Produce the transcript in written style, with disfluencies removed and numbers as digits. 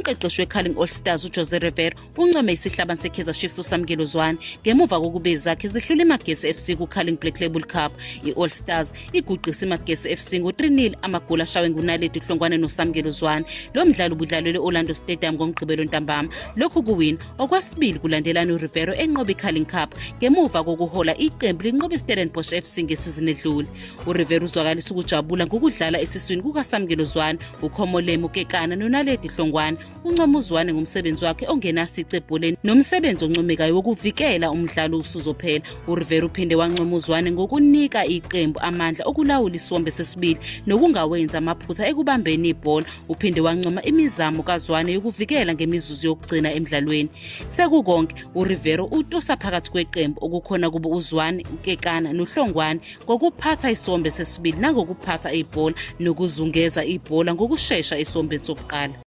umqeqeshi weCurling All Stars uJose Rivero uncome isihlabani seKaizer Chiefs uSamkelo Zwane ngemuva kokuba izakhe zihlule iMagesi FC kuCurling Black Label Cup. I-All Stars iguqisa iMagesi FC ngo-3-0 amagoli ashawe nguNaledi Hlongwane noSamkelo Zwane. Lo mdlalo ubudlalelwe eOrlando Stadium ngoMgqibelo ntambama. Lokhu kuwina okwesibili kulandelana uRivero enqoba iCurling Cup ngemuva kokuhola iqembu linqoba iStellenbosch FC ngesizini edlule. uRivero uzwakalisa ukujabula ngokudlala esiswini kukaSamkelo Zwane, uKhomolemo Kekana noNaledi Hlongwane. Uncoma uZwane ngomsebenzi wakhe ongenasici ebholeni nomsebenzi oncomekayo wokuvikela umdlalo usuzophela. uRivero uphinde wancoma uZwane ngokunika iqembu amandla okulawula isombe sesibili nokungawenza amaphutha ekubambeni ibhola. Uphinde wancoma imizamo kaZwane yokuvikela ngemizuzu yokugcina emidlalweni. Sekukonke uRivero utosa phakathi kweqembu okukhona kuba uZwane, Kekana noHlongwane ngokuphatha isombe sesibili nangokuphatha ibhola nokuzungeza ibhola ngokusheshsha esombeni sokuqala.